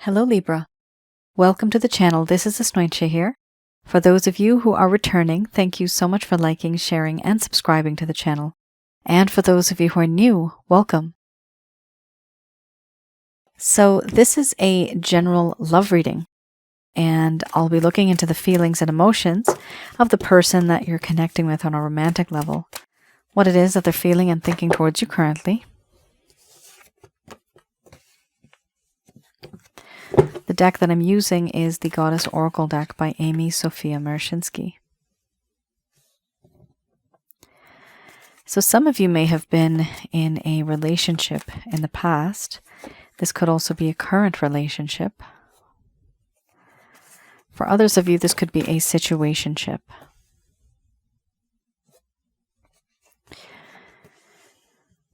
Hello Libra. Welcome to the channel. This is Asnointia here. For those of you who are returning, thank you so much for liking, sharing, and subscribing to the channel. And for those of you who are new, welcome. So this is a general love reading, and I'll be looking into the feelings and emotions of the person that you're connecting with on a romantic level, what it is that they're feeling and thinking towards you currently. The deck that I'm using is the Goddess Oracle deck by Amy Sophia Mershinsky. So some of you may have been in a relationship in the past. This could also be a current relationship. For others of you, this could be a situationship.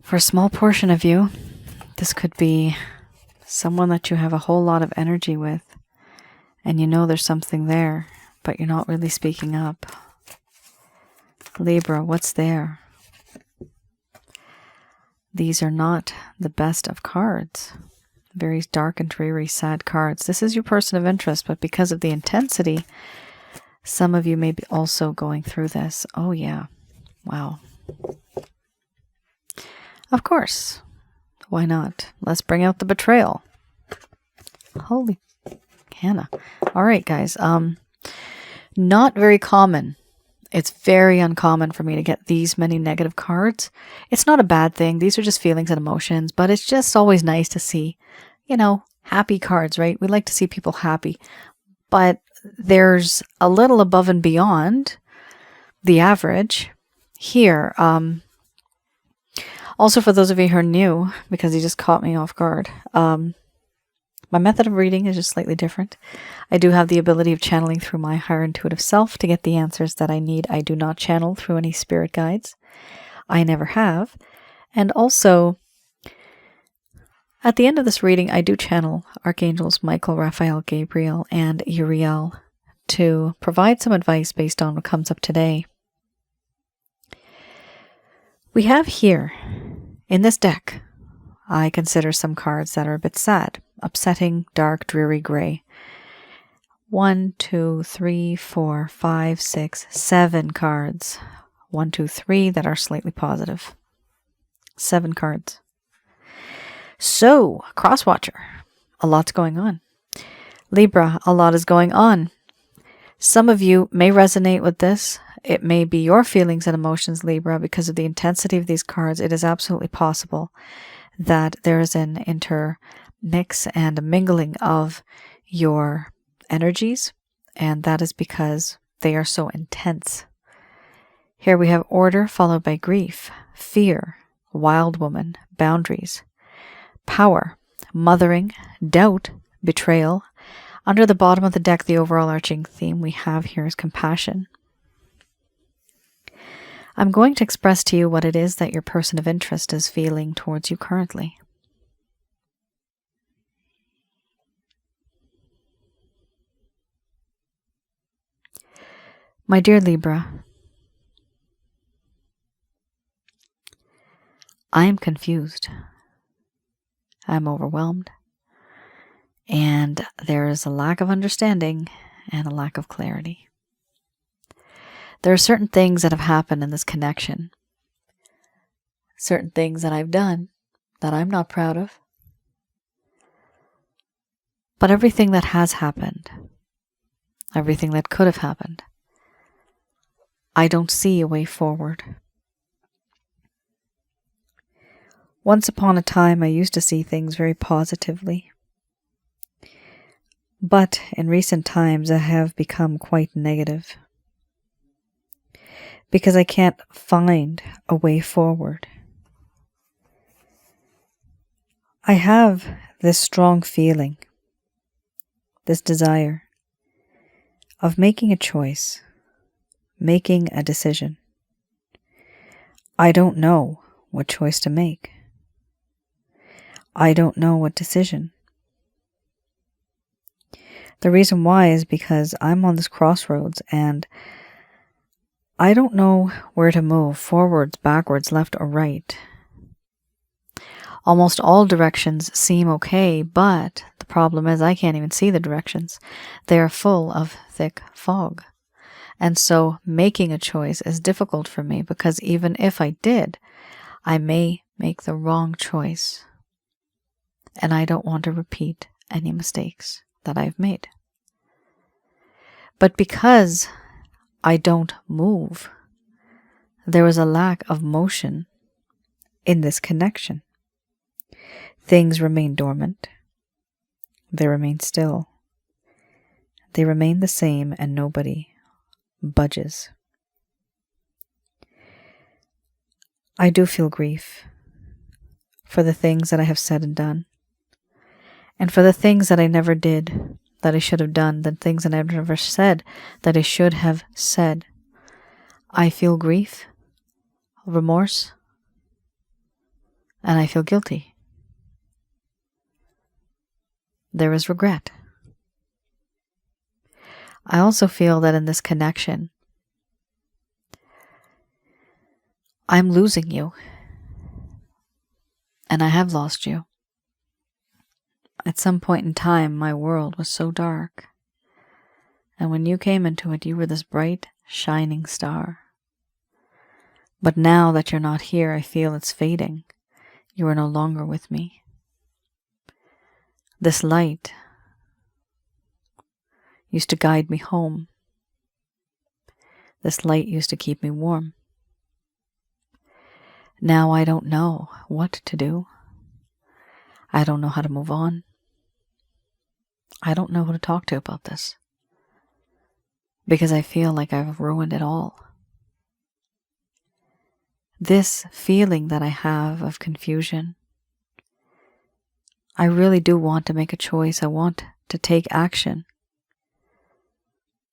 For a small portion of you, this could be someone that you have a whole lot of energy with, and you know there's something there, but you're not really speaking up. Libra, what's there? These are not the best of cards. Very dark and dreary, sad cards. This is your person of interest, but because of the intensity, some of you may be also going through this. Oh yeah. Wow. Of course. Why not? Let's bring out the betrayal. Holy Hannah. All right, guys. Not very common. It's very uncommon for me to get these many negative cards. It's not a bad thing. These are just feelings and emotions, but it's just always nice to see, you know, happy cards, right? We like to see people happy, but there's a little above and beyond the average here. Also, for those of you who are new, because you just caught me off guard, my method of reading is just slightly different. I do have the ability of channeling through my higher intuitive self to get the answers that I need. I do not channel through any spirit guides. I never have. And also, at the end of this reading, I do channel Archangels Michael, Raphael, Gabriel, and Uriel to provide some advice based on what comes up today. We have here, in this deck, I consider some cards that are a bit sad, upsetting, dark, dreary, gray. 1, 2, 3, 4, 5, 6, 7 cards. 1, 2, 3 that are slightly positive. 7 cards. So, crosswatcher, a lot's going on. Libra, a lot is going on. Some of you may resonate with this. It may be your feelings and emotions, Libra, because of the intensity of these cards. It is absolutely possible that there is an intermix and a mingling of your energies, and that is because they are so intense. Here we have order followed by grief, fear, wild woman, boundaries, power, mothering, doubt, betrayal. Under the bottom of the deck, the overall arching theme we have here is compassion. I'm going to express to you what it is that your person of interest is feeling towards you currently. My dear Libra, I am confused. I'm overwhelmed. And there is a lack of understanding and a lack of clarity. There are certain things that have happened in this connection. Certain things that I've done that I'm not proud of. But everything that has happened, everything that could have happened, I don't see a way forward. Once upon a time, I used to see things very positively. But in recent times, I have become quite negative. Because I can't find a way forward. I have this strong feeling, this desire of making a choice, making a decision. I don't know what choice to make. I don't know what decision. The reason why is because I'm on this crossroads and I don't know where to move, forwards, backwards, left, or right. Almost all directions seem okay, but the problem is I can't even see the directions. They are full of thick fog. And so making a choice is difficult for me because even if I did, I may make the wrong choice. And I don't want to repeat any mistakes that I've made. But because I don't move, there is a lack of motion in this connection. Things remain dormant. They remain still. They remain the same and nobody budges. I do feel grief for the things that I have said and done, and for the things that I never did that I should have done, the things that I've never said that I should have said. I feel grief, remorse, and I feel guilty. There is regret. I also feel that in this connection, I'm losing you. And I have lost you. At some point in time, my world was so dark. And when you came into it, you were this bright, shining star. But now that you're not here, I feel it's fading. You are no longer with me. This light used to guide me home. This light used to keep me warm. Now I don't know what to do. I don't know how to move on. I don't know who to talk to about this. Because I feel like I've ruined it all. This feeling that I have of confusion, I really do want to make a choice. I want to take action.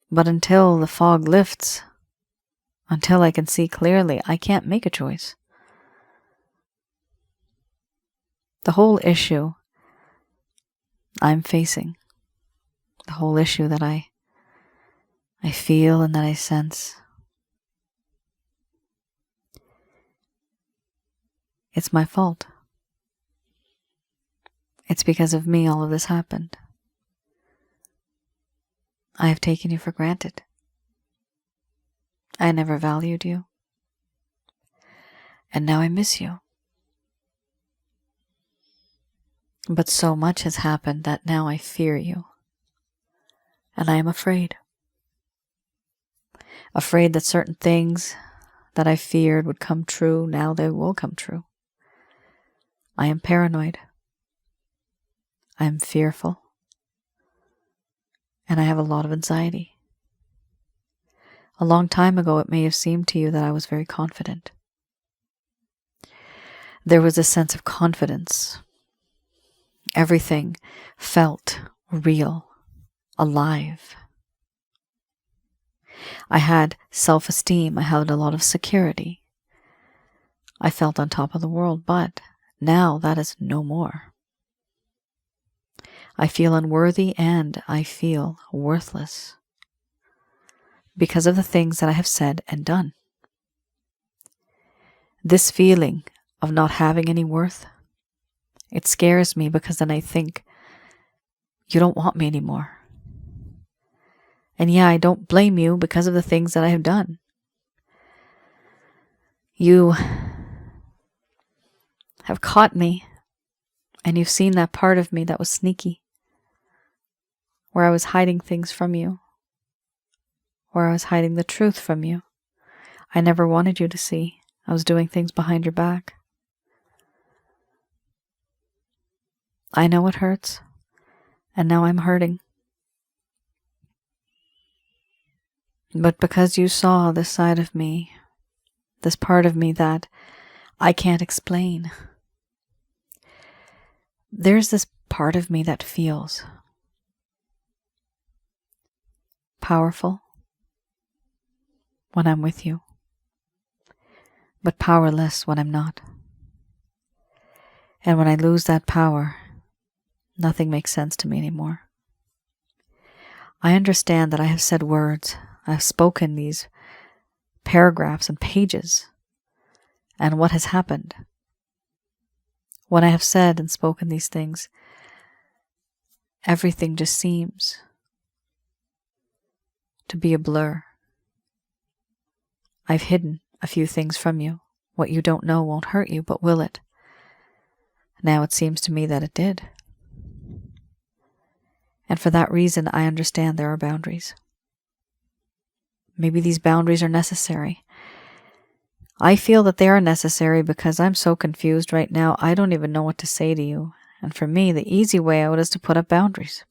But until the fog lifts, until I can see clearly, I can't make a choice. The whole issue I'm facing, the whole issue that I feel and that I sense, it's my fault. It's because of me all of this happened. I have taken you for granted. I never valued you. And now I miss you. But so much has happened that now I fear you. And I am afraid. Afraid that certain things that I feared would come true, now they will come true. I am paranoid. I am fearful. And I have a lot of anxiety. A long time ago, it may have seemed to you that I was very confident. There was a sense of confidence. Everything felt real, alive. I had self-esteem. I had a lot of security. I felt on top of the world, but now that is no more. I feel unworthy and I feel worthless because of the things that I have said and done. This feeling of not having any worth, it scares me because then I think, you don't want me anymore. And yeah, I don't blame you because of the things that I have done. You have caught me, and you've seen that part of me that was sneaky, where I was hiding things from you, where I was hiding the truth from you. I never wanted you to see. I was doing things behind your back. I know it hurts, and now I'm hurting. But because you saw this side of me, this part of me that I can't explain, there's this part of me that feels powerful when I'm with you, but powerless when I'm not. And when I lose that power, nothing makes sense to me anymore. I understand that I have said words, I've spoken these paragraphs and pages, and what has happened? When I have said and spoken these things, everything just seems to be a blur. I've hidden a few things from you. What you don't know won't hurt you, but will it? Now it seems to me that it did. And for that reason, I understand there are boundaries. Maybe these boundaries are necessary. I feel that they are necessary because I'm so confused right now, I don't even know what to say to you. And for me, the easy way out is to put up boundaries.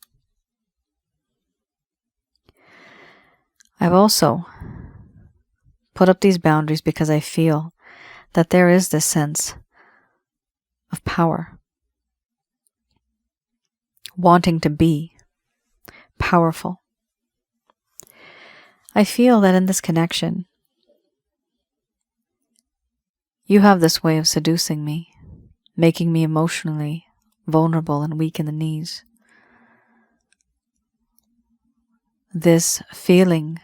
I've also put up these boundaries because I feel that there is this sense of power, wanting to be powerful. I feel that in this connection, you have this way of seducing me, making me emotionally vulnerable and weak in the knees. This feeling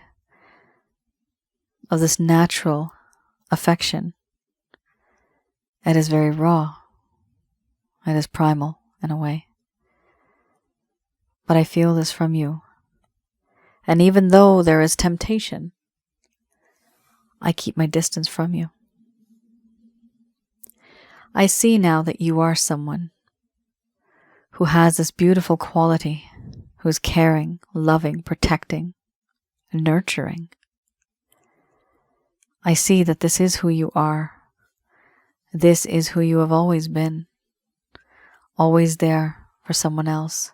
of this natural affection, it is very raw. It is primal in a way. But I feel this from you. And even though there is temptation, I keep my distance from you. I see now that you are someone who has this beautiful quality, who is caring, loving, protecting, nurturing. I see that this is who you are. This is who you have always been. Always there for someone else.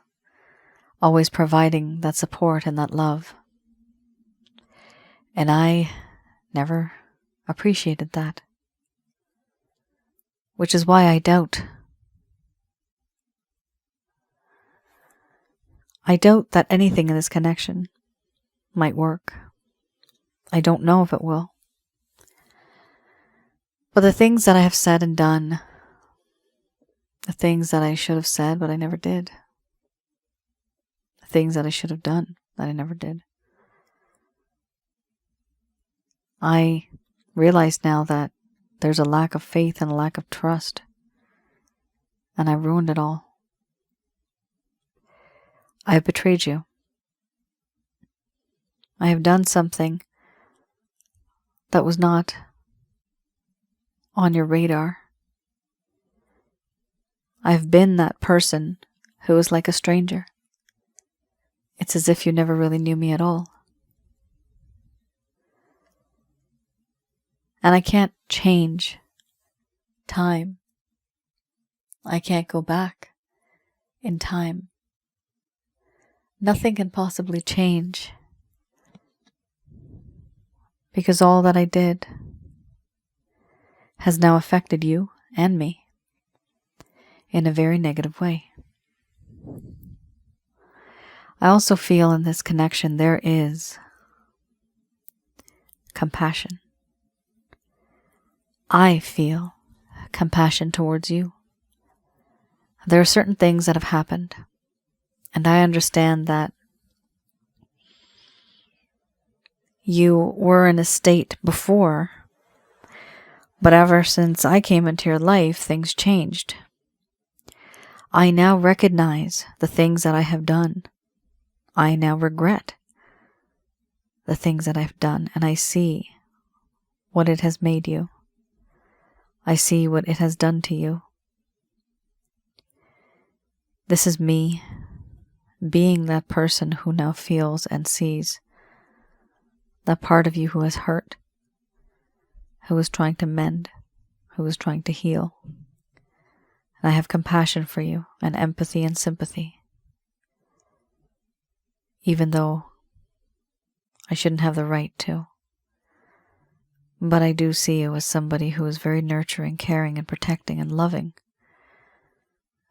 Always providing that support and that love. And I never appreciated that. Which is why I doubt. I doubt that anything in this connection might work. I don't know if it will. But the things that I have said and done, the things that I should have said but I never did, the things that I should have done that I never did, I realize now that there's a lack of faith and a lack of trust, and I ruined it all. I have betrayed you. I have done something that was not on your radar. I've been that person who was like a stranger. It's as if you never really knew me at all. And I can't change time. I can't go back in time. Nothing can possibly change, because all that I did has now affected you and me in a very negative way. I also feel in this connection there is compassion. I feel compassion towards you. There are certain things that have happened, and I understand that you were in a state before, but ever since I came into your life, things changed. I now recognize the things that I have done. I now regret the things that I've done, and I see what it has made you. I see what it has done to you. This is me being that person who now feels and sees that part of you who is hurt, who is trying to mend, who is trying to heal. And I have compassion for you and empathy and sympathy, even though I shouldn't have the right to. But I do see you as somebody who is very nurturing, caring, and protecting and loving.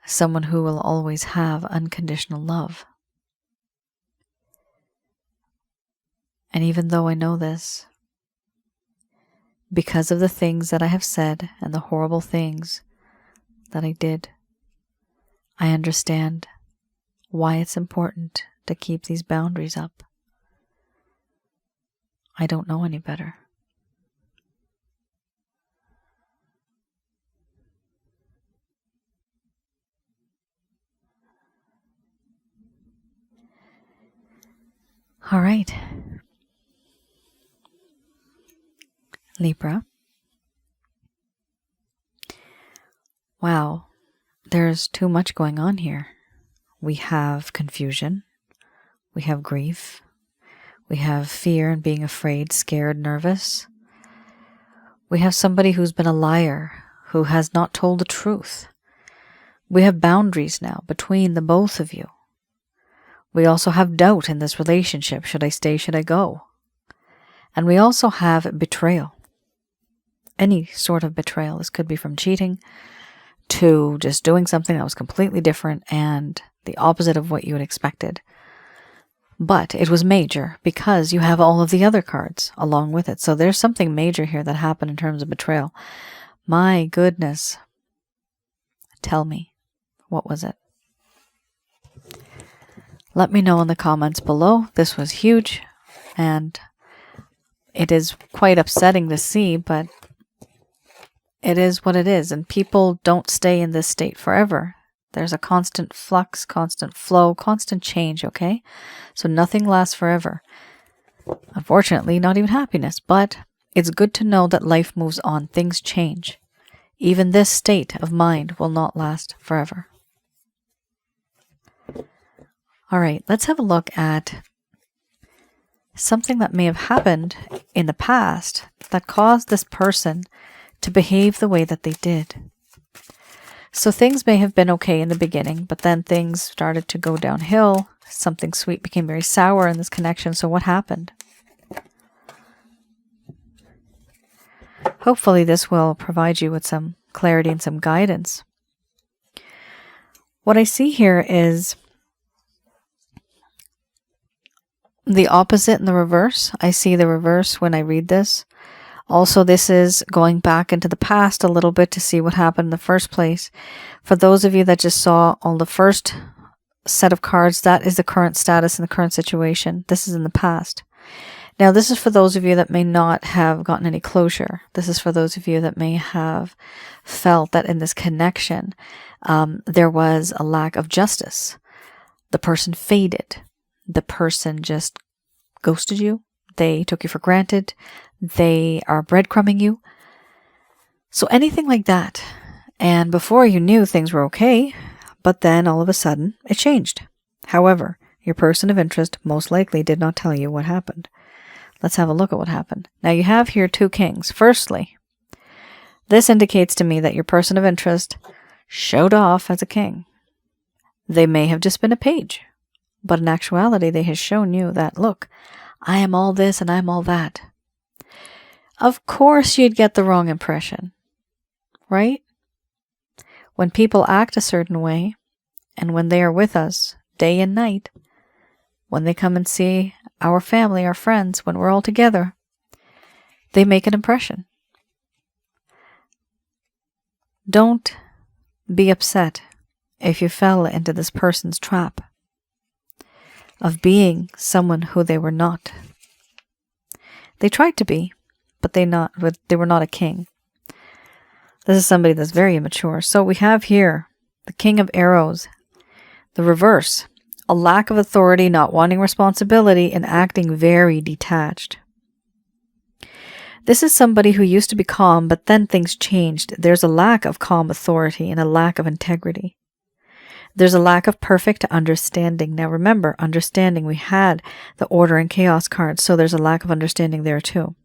Someone who will always have unconditional love. And even though I know this, because of the things that I have said and the horrible things that I did, I understand why it's important to keep these boundaries up. I don't know any better. All right. Libra. Wow, there's too much going on here. We have confusion. We have grief. We have fear and being afraid, scared, nervous. We have somebody who's been a liar, who has not told the truth. We have boundaries now between the both of you. We also have doubt in this relationship. Should I stay? Should I go? And we also have betrayal. Any sort of betrayal. This could be from cheating to just doing something that was completely different and the opposite of what you had expected. But it was major because you have all of the other cards along with it. So there's something major here that happened in terms of betrayal. My goodness. Tell me, what was it? Let me know in the comments below. This was huge and it is quite upsetting to see, but it is what it is. And people don't stay in this state forever. There's a constant flux, constant flow, constant change, okay? So nothing lasts forever. Unfortunately, not even happiness, but it's good to know that life moves on. Things change. Even this state of mind will not last forever. All right, let's have a look at something that may have happened in the past that caused this person to behave the way that they did. So things may have been okay in the beginning, but then things started to go downhill. Something sweet became very sour in this connection. So what happened? Hopefully this will provide you with some clarity and some guidance. What I see here is the opposite and the reverse. I see the reverse when I read this. Also, this is going back into the past a little bit to see what happened in the first place. For those of you that just saw on the first set of cards, that is the current status and the current situation. This is in the past. Now, this is for those of you that may not have gotten any closure. This is for those of you that may have felt that in this connection, there was a lack of justice. The person faded. The person just ghosted you. They took you for granted. They are breadcrumbing you. So anything like that. And before you knew, things were okay, but then all of a sudden it changed. However, your person of interest most likely did not tell you what happened. Let's have a look at what happened. Now you have here two kings. Firstly, this indicates to me that your person of interest showed off as a king. They may have just been a page, but in actuality, they have shown you that, look, I am all this and I'm all that. Of course you'd get the wrong impression, right? When people act a certain way, and when they are with us day and night, when they come and see our family, our friends, when we're all together, they make an impression. Don't be upset if you fell into this person's trap of being someone who they were not. They tried to be, but they were not a king. This is somebody that's very immature. So we have here the King of Arrows, the reverse, a lack of authority, not wanting responsibility, and acting very detached. This is somebody who used to be calm, but then things changed. There's a lack of calm authority and a lack of integrity. There's a lack of perfect understanding. Now remember, understanding, we had the order and chaos cards, so there's a lack of understanding there too.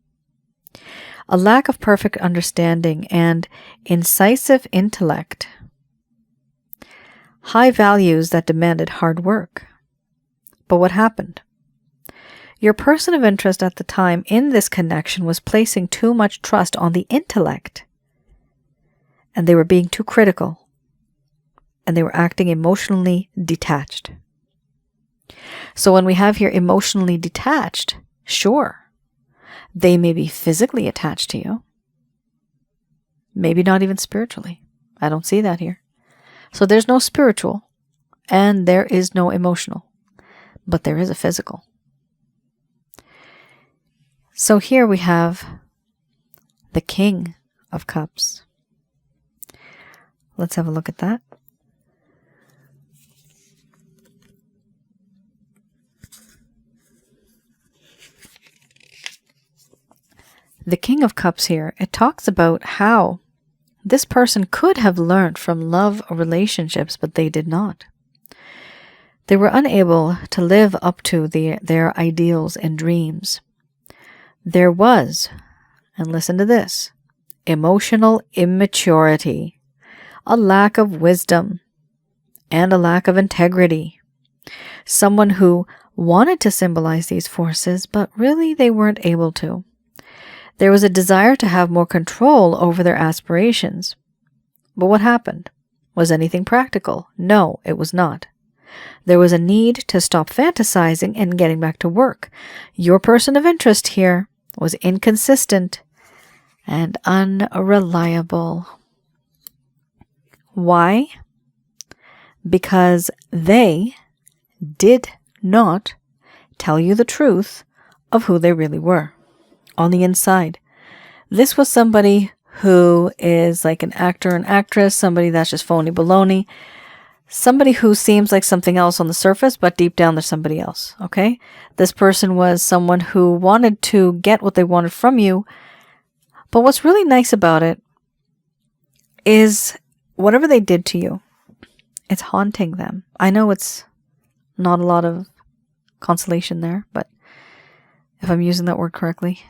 A lack of perfect understanding and incisive intellect. High values that demanded hard work. But what happened? Your person of interest at the time in this connection was placing too much trust on the intellect. And they were being too critical. And they were acting emotionally detached. So when we have here emotionally detached, sure, they may be physically attached to you. Maybe not even spiritually. I don't see that here. So there's no spiritual and there is no emotional, but there is a physical. So here we have the King of Cups. Let's have a look at that. The King of Cups here, it talks about how this person could have learned from love relationships, but they did not. They were unable to live up to their ideals and dreams. There was, and listen to this, emotional immaturity, a lack of wisdom, and a lack of integrity. Someone who wanted to symbolize these forces, but really they weren't able to. There was a desire to have more control over their aspirations. But what happened? Was anything practical? No, it was not. There was a need to stop fantasizing and getting back to work. Your person of interest here was inconsistent and unreliable. Why? Because they did not tell you the truth of who they really were on the inside. This was somebody who is like an actor and actress, somebody that's just phony baloney, somebody who seems like something else on the surface, but deep down they're somebody else, okay? This person was someone who wanted to get what they wanted from you, but what's really nice about it is whatever they did to you, it's haunting them. I know it's not a lot of consolation there, but if I'm using that word correctly.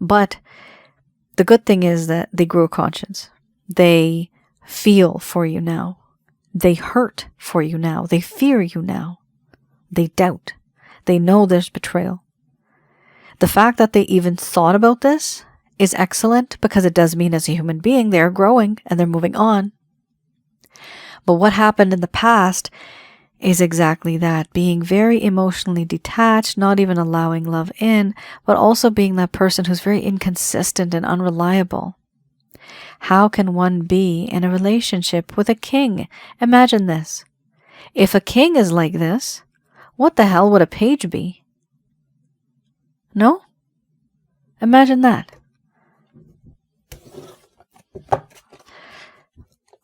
But the good thing is that they grew a conscience. They feel for you now. They hurt for you now. They fear you now. They doubt. They know there's betrayal. The fact that they even thought about this is excellent because it does mean as a human being they're growing and they're moving on. But what happened in the past is exactly that, being very emotionally detached, not even allowing love in, but also being that person who's very inconsistent and unreliable. How can one be in a relationship with a king? Imagine this. If a king is like this, what the hell would a page be? No? Imagine that.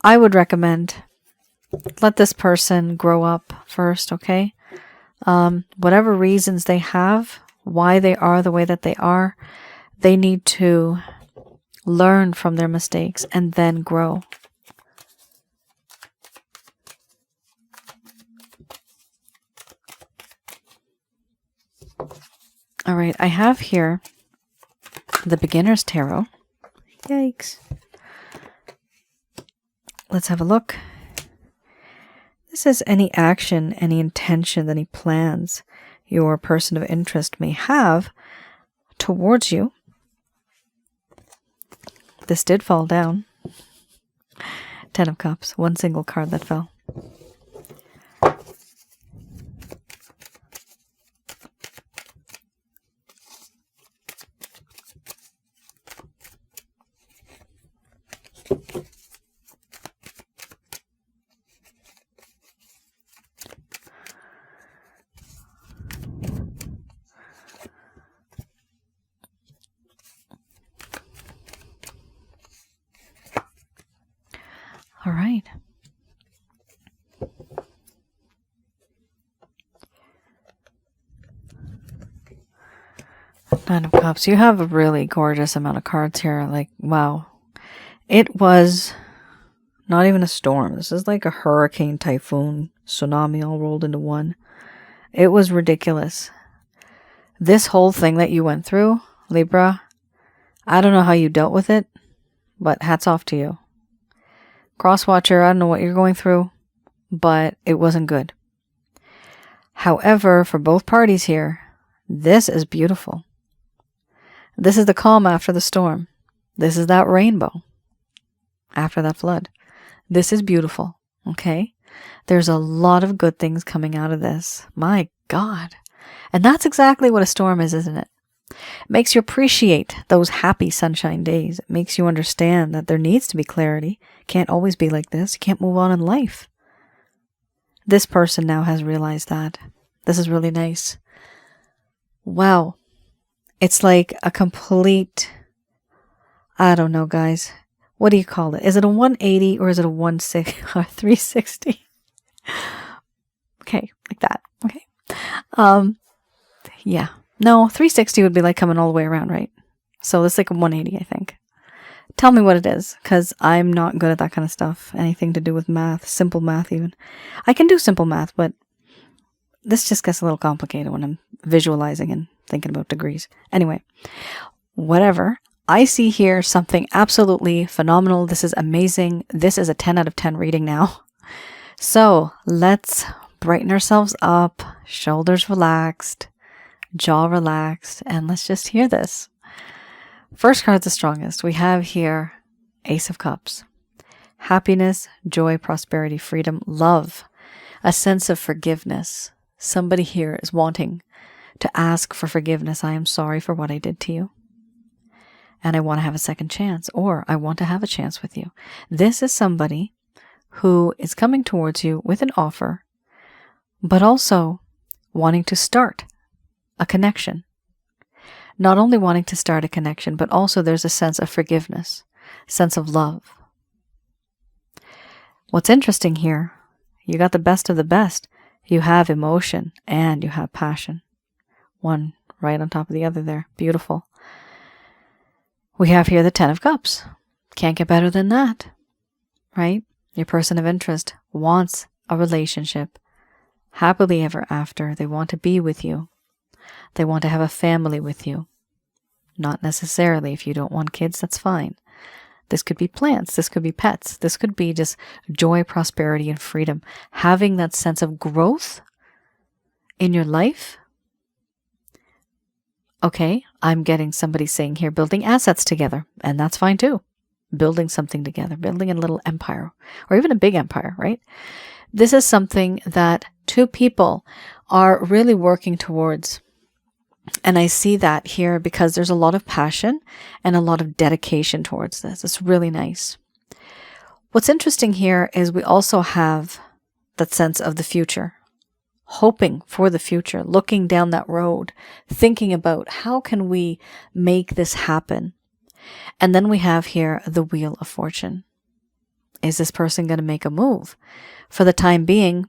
I would recommend let this person grow up first, okay? Whatever reasons they have, why they are the way that they are, they need to learn from their mistakes and then grow. All right, I have here the Beginner's Tarot. Yikes. Let's have a look. This is any action, any intention, any plans your person of interest may have towards you. This did fall down. 10 of Cups, one single card that fell. All right. Nine of Cups. You have a really gorgeous amount of cards here. Like, wow. It was not even a storm. This is like a hurricane, typhoon, tsunami all rolled into one. It was ridiculous. This whole thing that you went through, Libra, I don't know how you dealt with it, but hats off to you. Crosswatcher, I don't know what you're going through, but it wasn't good. However, for both parties here, this is beautiful. This is the calm after the storm. This is that rainbow after that flood. This is beautiful, okay? There's a lot of good things coming out of this. My God. And that's exactly what a storm is, isn't it? It makes you appreciate those happy sunshine days. It makes you understand that there needs to be clarity. Can't always be like this. You can't move on in life. This person now has realized that. This is really nice. Wow. It's like a complete, I don't know, guys. What do you call it? Is it a 180 or is it a 160 or 360? Okay, like that. Okay. Yeah. No, 360 would be like coming all the way around, right? So it's like a 180, I think. Tell me what it is, because I'm not good at that kind of stuff. Anything to do with math, simple math even. I can do simple math, but this just gets a little complicated when I'm visualizing and thinking about degrees. Anyway, whatever. I see here something absolutely phenomenal. This is amazing. This is a 10 out of 10 reading now. So let's brighten ourselves up, shoulders relaxed, jaw relaxed, and let's just hear this. First card's the strongest. We have here Ace of Cups. Happiness, joy, prosperity, freedom, love, a sense of forgiveness. Somebody here is wanting to ask for forgiveness. I am sorry for what I did to you. And I want to have a second chance, or I want to have a chance with you. This is somebody who is coming towards you with an offer, but also wanting to start a connection. Not only wanting to start a connection, but also there's a sense of forgiveness, sense of love. What's interesting here, you got the best of the best. You have emotion and you have passion. One right on top of the other there. Beautiful. We have here the 10 of Cups. Can't get better than that, right? Your person of interest wants a relationship, happily ever after. They want to be with you. They want to have a family with you. Not necessarily. If you don't want kids, that's fine. This could be plants. This could be pets. This could be just joy, prosperity, and freedom. Having that sense of growth in your life. Okay, I'm getting somebody saying here, building assets together. And that's fine too. Building something together. Building a little empire. Or even a big empire, right? This is something that two people are really working towards. And I see that here because there's a lot of passion and a lot of dedication towards this. It's really nice. What's interesting here is we also have that sense of the future, hoping for the future, looking down that road, thinking about how can we make this happen. And then we have here the Wheel of Fortune. Is this person going to make a move? For the time being,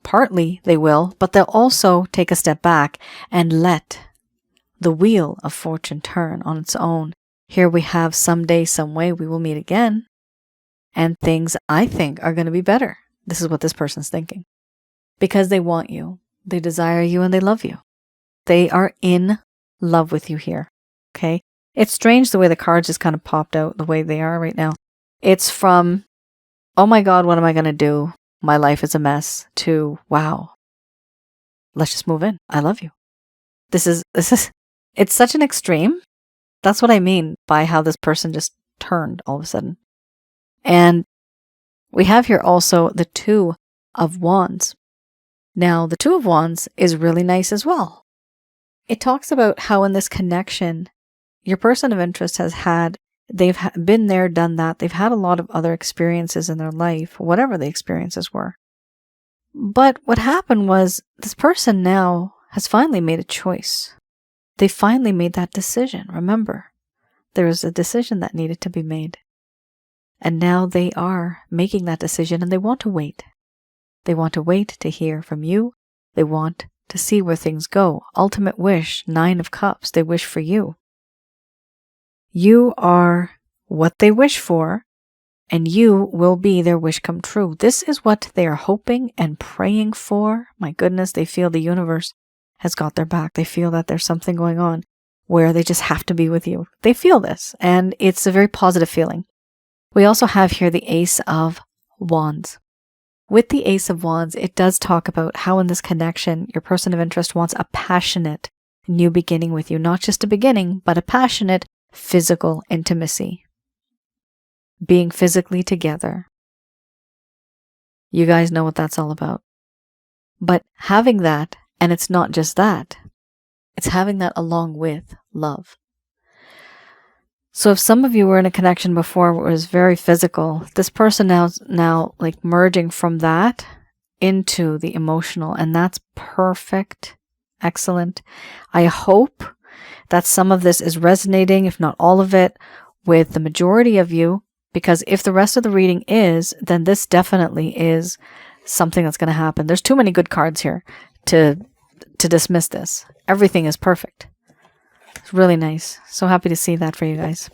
partly they will, but they'll also take a step back and let the Wheel of Fortune turn on its own. Here we have someday, some way we will meet again. And things, I think, are going to be better. This is what this person's thinking. Because they want you, they desire you, and they love you. They are in love with you here. Okay? It's strange the way the cards just kind of popped out the way they are right now. It's from, oh my God, what am I going to do? My life is a mess, to, wow, let's just move in. I love you. This is, it's such an extreme. That's what I mean by how this person just turned all of a sudden. And we have here also the Two of Wands. Now, the Two of Wands is really nice as well. It talks about how in this connection, your person of interest has had, they've been there, done that. They've had a lot of other experiences in their life, whatever the experiences were. But what happened was this person now has finally made a choice. They finally made that decision. Remember, there was a decision that needed to be made. And now they are making that decision and they want to wait. They want to wait to hear from you. They want to see where things go. Ultimate wish, 9 of Cups. They wish for you. You are what they wish for, and you will be their wish come true. This is what they are hoping and praying for. My goodness, they feel the universe has got their back. They feel that there's something going on where they just have to be with you. They feel this, and it's a very positive feeling. We also have here the Ace of Wands. With the Ace of Wands, it does talk about how in this connection, your person of interest wants a passionate new beginning with you. Not just a beginning, but a passionate physical intimacy. Being physically together. You guys know what that's all about. But having that, and it's not just that, it's having that along with love. So if some of you were in a connection before where it was very physical, this person now like merging from that into the emotional, and that's perfect, excellent. I hope that some of this is resonating, if not all of it, with the majority of you, because if the rest of the reading is, then this definitely is something that's going to happen. There's too many good cards here to dismiss this. Everything is perfect. It's really nice. So happy to see that for you guys.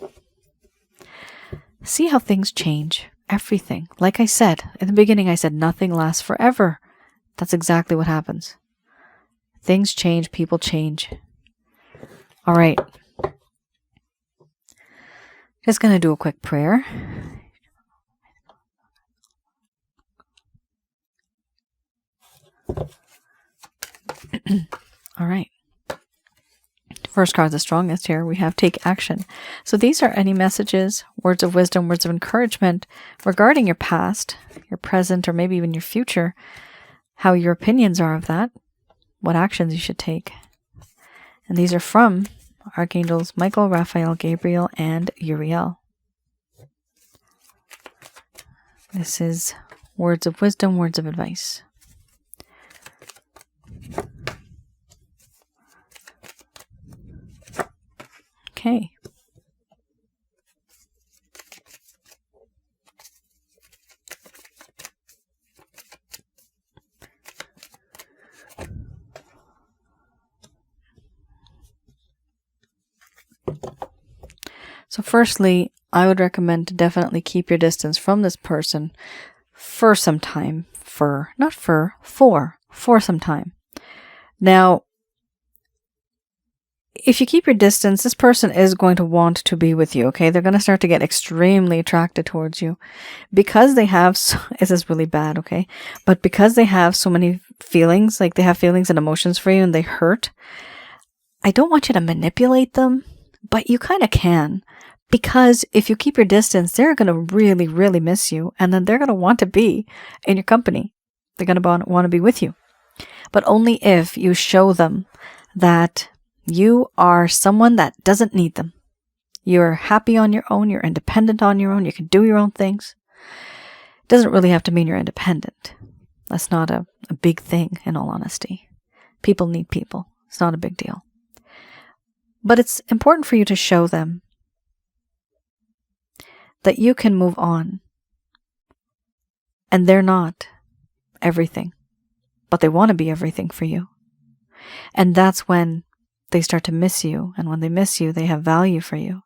See how things change. Everything. Like I said, in the beginning I said nothing lasts forever. That's exactly what happens. Things change, people change. All right. Just going to do a quick prayer. All right. First card, the strongest here, we have take action. So these are any messages, words of wisdom, words of encouragement regarding your past, your present, or maybe even your future, how your opinions are of that, what actions you should take. And these are from Archangels Michael, Raphael, Gabriel, and Uriel. This is words of wisdom, words of advice. Okay. So firstly, I would recommend to definitely keep your distance from this person for some time. For some time. Now, if you keep your distance, this person is going to want to be with you, okay? They're going to start to get extremely attracted towards you because they have, this is really bad, okay? But because they have so many feelings, like they have feelings and emotions for you and they hurt, I don't want you to manipulate them, but you kind of can. Because if you keep your distance, they're going to really, really miss you. And then they're going to want to be in your company. They're going to want to be with you. But only if you show them that you are someone that doesn't need them. You're happy on your own. You're independent on your own. You can do your own things. It doesn't really have to mean you're independent. That's not a big thing, in all honesty. People need people. It's not a big deal. But it's important for you to show them that you can move on. And they're not everything. But they want to be everything for you. And that's when they start to miss you. And when they miss you, they have value for you.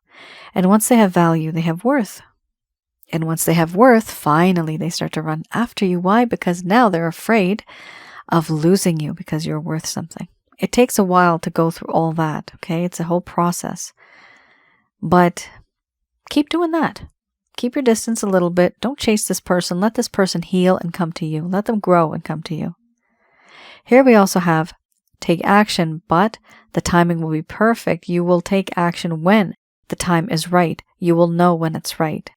And once they have value, they have worth. And once they have worth, finally they start to run after you. Why? Because now they're afraid of losing you because you're worth something. It takes a while to go through all that, okay? It's a whole process. But keep doing that. Keep your distance a little bit. Don't chase this person. Let this person heal and come to you. Let them grow and come to you. Here we also have take action, but the timing will be perfect. You will take action when the time is right. You will know when it's right.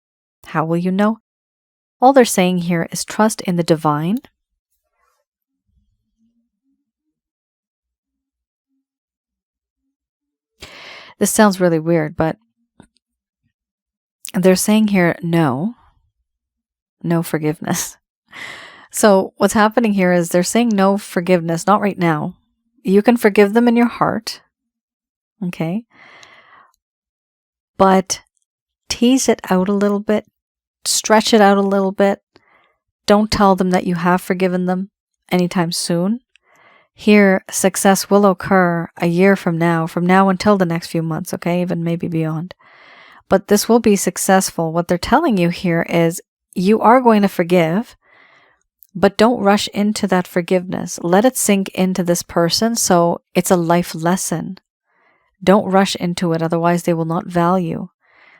How will you know? All they're saying here is trust in the divine. This sounds really weird, but they're saying here, no forgiveness. So what's happening here is they're saying no forgiveness, not right now. You can forgive them in your heart, okay? But tease it out a little bit, stretch it out a little bit. Don't tell them that you have forgiven them anytime soon. Here, success will occur a year from now until the next few months, okay? Even maybe beyond. But this will be successful. What they're telling you here is you are going to forgive, but don't rush into that forgiveness. Let it sink into this person so it's a life lesson. Don't rush into it, otherwise they will not value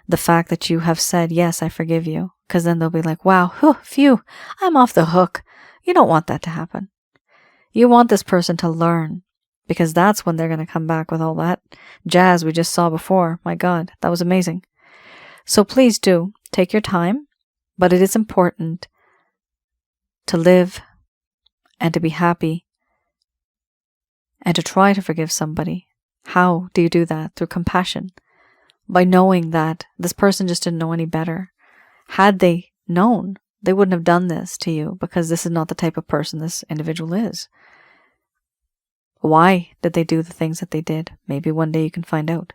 the fact that you have said, yes, I forgive you. Because then they'll be like, wow, phew, I'm off the hook. You don't want that to happen. You want this person to learn, because that's when they're going to come back with all that jazz we just saw before. My God, that was amazing. So please do take your time, but it is important to live and to be happy and to try to forgive somebody. How do you do that? Through compassion. By knowing that this person just didn't know any better. Had they known, they wouldn't have done this to you, because this is not the type of person this individual is. Why did they do the things that they did? Maybe one day you can find out.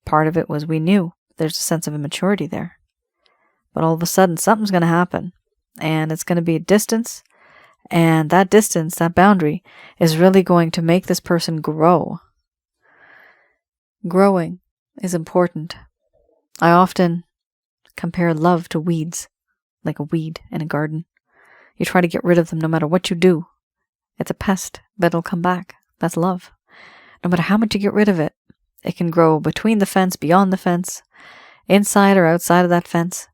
Part of it was we knew. There's a sense of immaturity there. But all of a sudden, something's going to happen. And it's going to be a distance. And that distance, that boundary, is really going to make this person grow. Growing is important. I often compare love to weeds, like a weed in a garden. You try to get rid of them no matter what you do. It's a pest, but it'll come back. That's love. No matter how much you get rid of it, it can grow between the fence, beyond the fence, inside or outside of that fence.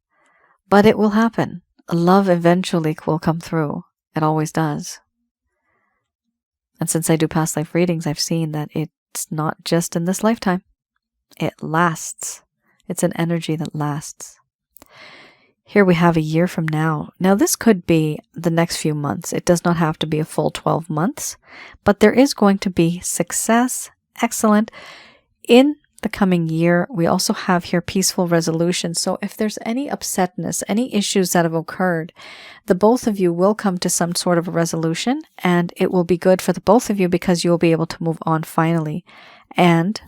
But it will happen. Love eventually will come through. It always does. And since I do past life readings, I've seen that it's not just in this lifetime. It lasts. It's an energy that lasts. Here we have a year from now. Now this could be the next few months. It does not have to be a full 12 months, but there is going to be success, excellent, in the coming year. We also have here peaceful resolution. So if there's any upsetness, any issues that have occurred, the both of you will come to some sort of a resolution, and it will be good for the both of you because you'll be able to move on finally and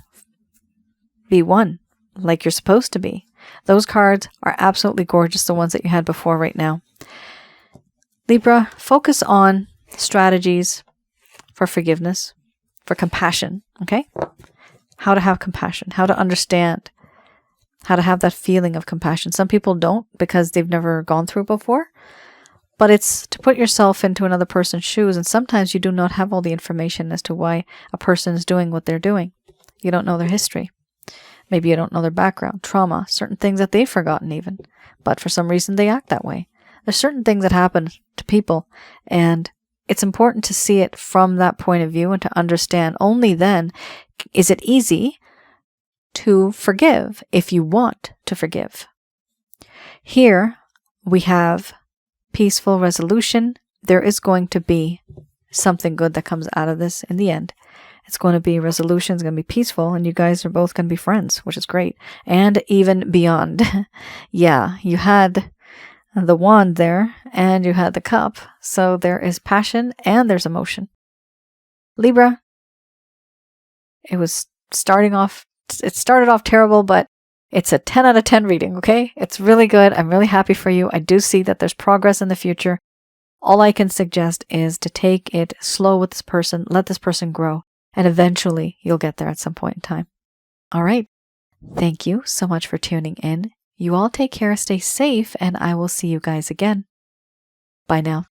be one like you're supposed to be. Those cards are absolutely gorgeous, the ones that you had before right now. Libra, focus on strategies for forgiveness, for compassion, okay? How to have compassion, how to understand, how to have that feeling of compassion. Some people don't because they've never gone through it before, but it's to put yourself into another person's shoes, and sometimes you do not have all the information as to why a person is doing what they're doing. You don't know their history. Maybe you don't know their background, trauma, certain things that they've forgotten even, but for some reason they act that way. There's certain things that happen to people, and it's important to see it from that point of view and to understand. Only then is it easy to forgive if you want to forgive. Here we have peaceful resolution. There is going to be something good that comes out of this in the end. It's going to be resolution, it's going to be peaceful, and you guys are both going to be friends, which is great. And even beyond. Yeah, you had the wand there, and you had the cup. So there is passion and there's emotion. Libra, it started off terrible, but it's a 10 out of 10 reading, okay? It's really good. I'm really happy for you. I do see that there's progress in the future. All I can suggest is to take it slow with this person, let this person grow. And eventually, you'll get there at some point in time. All right. Thank you so much for tuning in. You all take care, stay safe, and I will see you guys again. Bye now.